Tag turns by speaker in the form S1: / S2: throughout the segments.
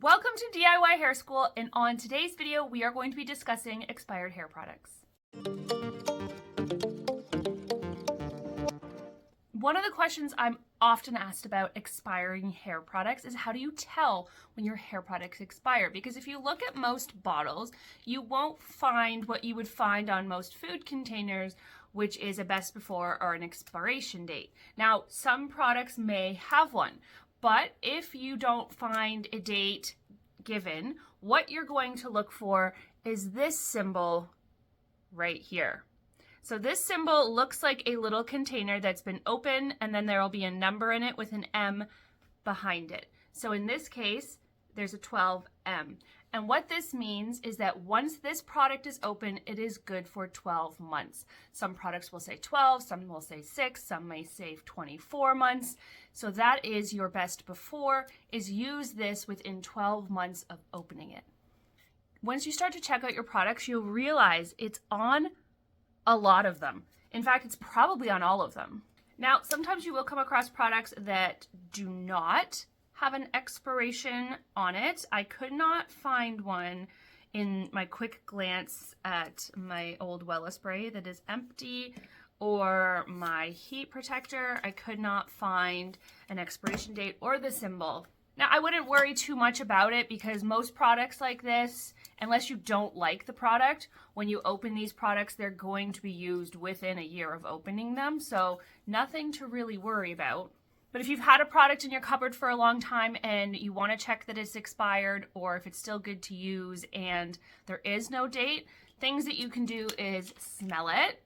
S1: Welcome to DIY Hair School, and on today's video we are going to be discussing expired hair products. One of the questions I'm often asked about expiring hair products is how do you tell when your hair products expire? Because if you look at most bottles, you won't find what you would find on most food containers, which is a best before or an expiration date. Now, some products may have one, but if you don't find a date given, what you're going to look for is this symbol right here. So this symbol looks like a little container that's been opened, and then there will be a number in it with an M behind it. So in this case, there's a 12M. And what this means is that once this product is open, it is good for 12 months. Some products will say 12, some will say 6, some may say 24 months. So that is your best before, is use this within 12 months of opening it. Once you start to check out your products, you'll realize it's on a lot of them. In fact, it's probably on all of them. Now, sometimes you will come across products that do not have an expiration on it. I could not find one in my quick glance at my old Wella spray that is empty, or my heat protector. I could not find an expiration date or the symbol. Now, I wouldn't worry too much about it because most products like this, unless you don't like the product, when you open these products, they're going to be used within a year of opening them. So nothing to really worry about. But if you've had a product in your cupboard for a long time and you want to check that it's expired or if it's still good to use and there is no date, things that you can do is smell it.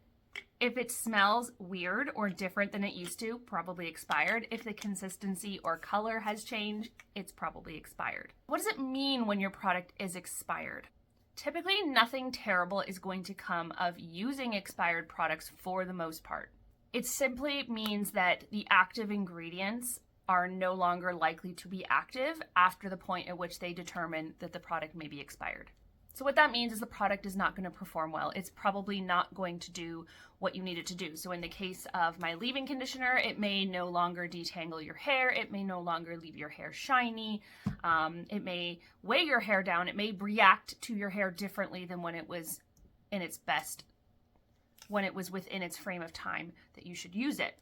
S1: If it smells weird or different than it used to, probably expired. If the consistency or color has changed, it's probably expired. What does it mean when your product is expired? Typically, nothing terrible is going to come of using expired products for the most part. It simply means that the active ingredients are no longer likely to be active after the point at which they determine that the product may be expired. So what that means is the product is not going to perform well. It's probably not going to do what you need it to do. So in the case of my leave-in conditioner, it may no longer detangle your hair. It may no longer leave your hair shiny. It may weigh your hair down. It may react to your hair differently than when it was in its best, when it was within its frame of time that you should use it.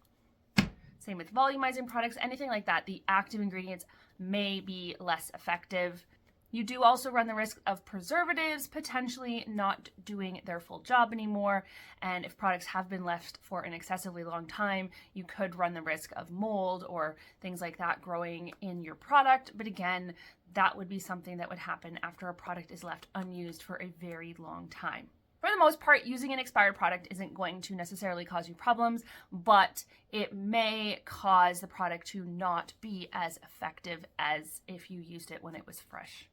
S1: Same with volumizing products, anything like that. The active ingredients may be less effective. You do also run the risk of preservatives potentially not doing their full job anymore. And if products have been left for an excessively long time, you could run the risk of mold or things like that growing in your product. But again, that would be something that would happen after a product is left unused for a very long time. For the most part, using an expired product isn't going to necessarily cause you problems, but it may cause the product to not be as effective as if you used it when it was fresh.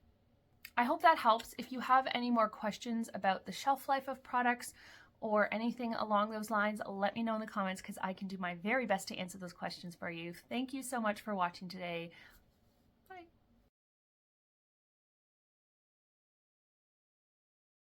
S1: I hope that helps. If you have any more questions about the shelf life of products or anything along those lines, let me know in the comments because I can do my very best to answer those questions for you. Thank you so much for watching today.